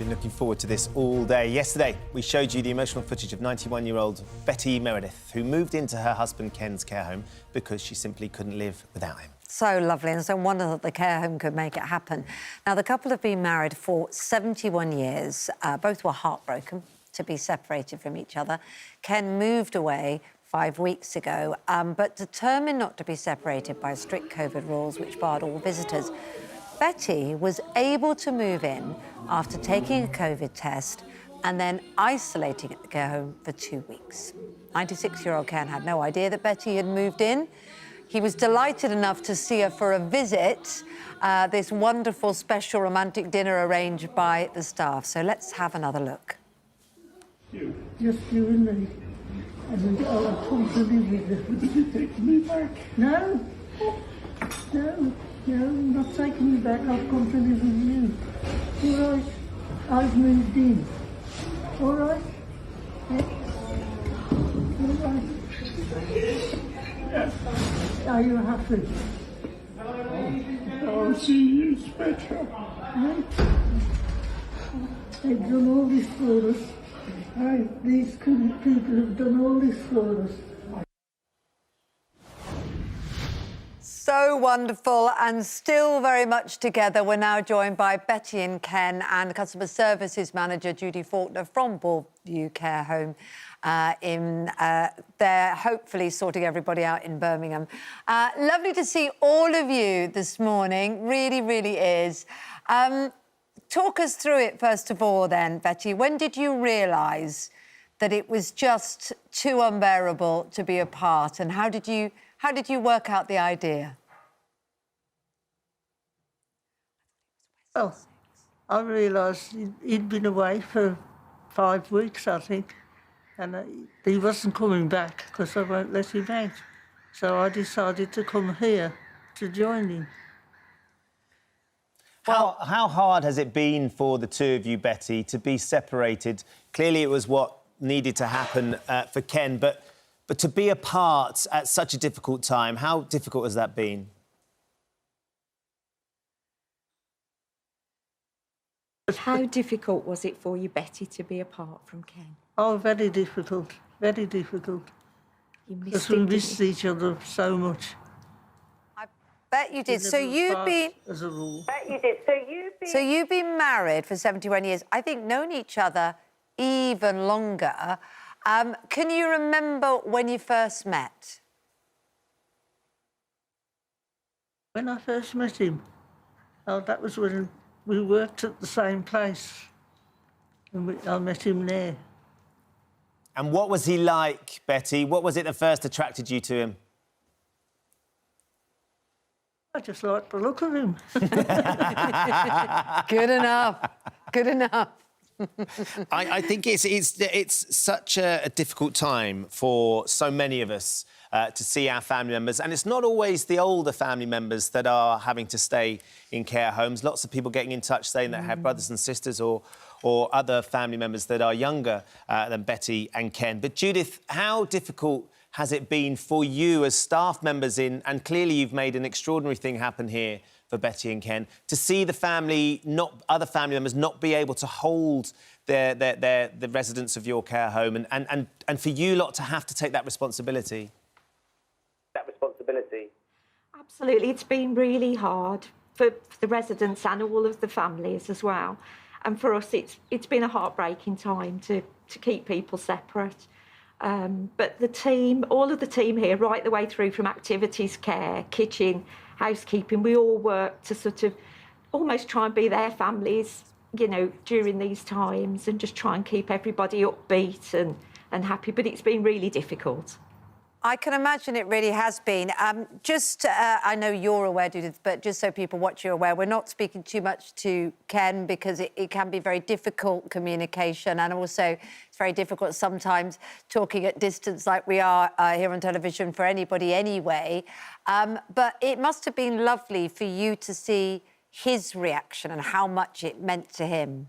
Been looking forward to this all day. Yesterday, we showed you the emotional footage of 91-year-old Betty Merridith, who moved into her husband Ken's care home because she simply couldn't live without him. So lovely, and so wonderful that the care home could make it happen. Now, the couple have been married for 71 years. Both were heartbroken to be separated from each other. Ken moved away 5 weeks ago, but determined not to be separated by strict COVID rules which barred all visitors. Betty was able to move in after taking a COVID test and then isolating at the care home for 2 weeks. 96-year-old Ken had no idea that Betty had moved in. He was delighted enough to see her for a visit, this wonderful special romantic dinner arranged by the staff. So let's have another look. Just you and me. And I'll come to live with you. Would you take me back? No. No. No, I'm not taking you back. I've come to live with you. All right. I've moved in. All right. Yeah. All right. Yes. Are you happy? Oh, see, it's better. Right. They've done all this for us. Right. These good people have done all this for us. So wonderful and still very much together. We're now joined by Betty and Ken and Customer Services Manager Judy Faulkner from Broadview Care Home they're hopefully sorting everybody out in Birmingham. Lovely to see all of you this morning, really, really is. Talk us through it first of all then, Betty. When did you realise that it was just too unbearable to be apart, and how did you work out the idea? Well, I realised he'd been away for 5 weeks, I think, and he wasn't coming back because I won't let him out. So I decided to come here to join him. How hard has it been for the two of you, Betty, to be separated? Clearly it was what needed to happen for Ken, but to be apart at such a difficult time, how difficult has that been? How difficult was it for you, Betty, to be apart from Ken? Oh, very difficult, very difficult. Because we missed each other so much. I bet you did. So you've been... As a rule. So you've been married for 71 years. I think known each other even longer. Can you remember when you first met? When I first met him, that was when we worked at the same place. And I met him there. And what was he like, Betty? What was it that first attracted you to him? I just liked the look of him. Good enough. Good enough. I think it's such a difficult time for so many of us to see our family members, and it's not always the older family members that are having to stay in care homes. Lots of people getting in touch saying that have brothers and sisters or other family members that are younger than Betty and Ken. But Judith, how difficult has it been for you as staff members and clearly you've made an extraordinary thing happen here for Betty and Ken, to see the family, other family members, not be able to hold the residents of your care home, and for you lot to have to take that responsibility? Absolutely, it's been really hard for the residents and all of the families as well. And for us, it's been a heartbreaking time to keep people separate. But the team, all of the team here, right the way through from activities, care, kitchen, housekeeping, we all work to sort of almost try and be their families, you know, during these times, and just try and keep everybody upbeat and happy. But it's been really difficult. I can imagine it really has been. I know you're aware, Judith, but just so people watch you aware, we're not speaking too much to Ken because it can be very difficult communication, and also it's very difficult sometimes talking at distance like we are here on television for anybody anyway. But it must have been lovely for you to see his reaction and how much it meant to him.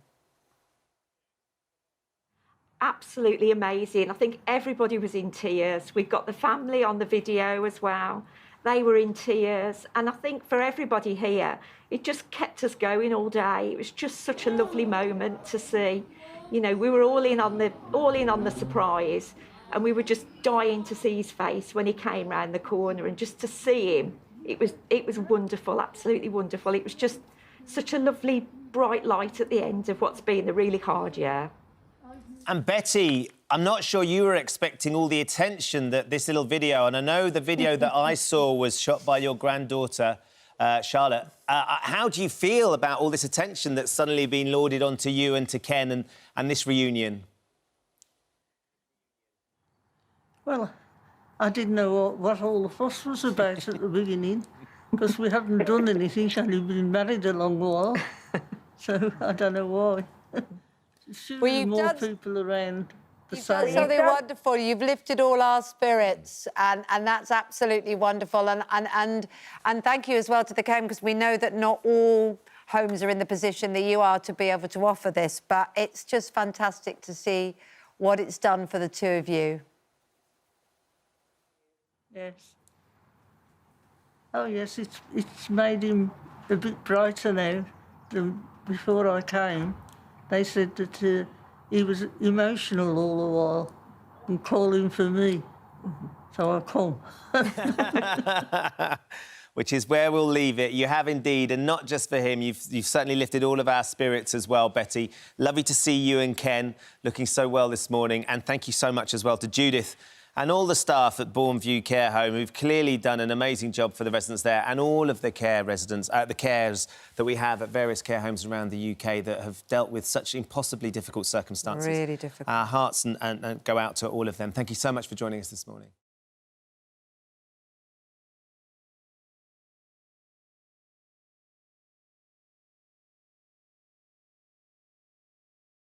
Absolutely amazing. I think everybody was in tears. We've got the family on the video as well. They were in tears. And I think for everybody here, it just kept us going all day. It was just such a lovely moment to see. You know, we were all in on the surprise, and we were just dying to see his face when he came round the corner, and just to see him, it was wonderful, absolutely wonderful. It was just such a lovely bright light at the end of what's been a really hard year. And Betty, I'm not sure you were expecting all the attention that this little video, and I know the video that I saw was shot by your granddaughter, Charlotte. How do you feel about all this attention that's suddenly been lauded onto you and to Ken and this reunion? Well, I didn't know what all the fuss was about at the beginning, because we hadn't done anything, only been married a long while. So I don't know why. Well, more people around the same. You've done something wonderful. You've lifted all our spirits, and that's absolutely wonderful. And thank you as well to the care home, because we know that not all homes are in the position that you are to be able to offer this, but it's just fantastic to see what it's done for the two of you. Yes. Oh, yes, it's made him a bit brighter now than before I came. They said that he was emotional all the while and calling for me. So I come. Which is where we'll leave it. You have indeed, and not just for him, you've certainly lifted all of our spirits as well, Betty. Lovely to see you and Ken looking so well this morning, and thank you so much as well to Judith and all the staff at Bourneview Care Home, who've clearly done an amazing job for the residents there, and all of the care residents, the cares that we have at various care homes around the UK that have dealt with such impossibly difficult circumstances. Really difficult. Our hearts and go out to all of them. Thank you so much for joining us this morning.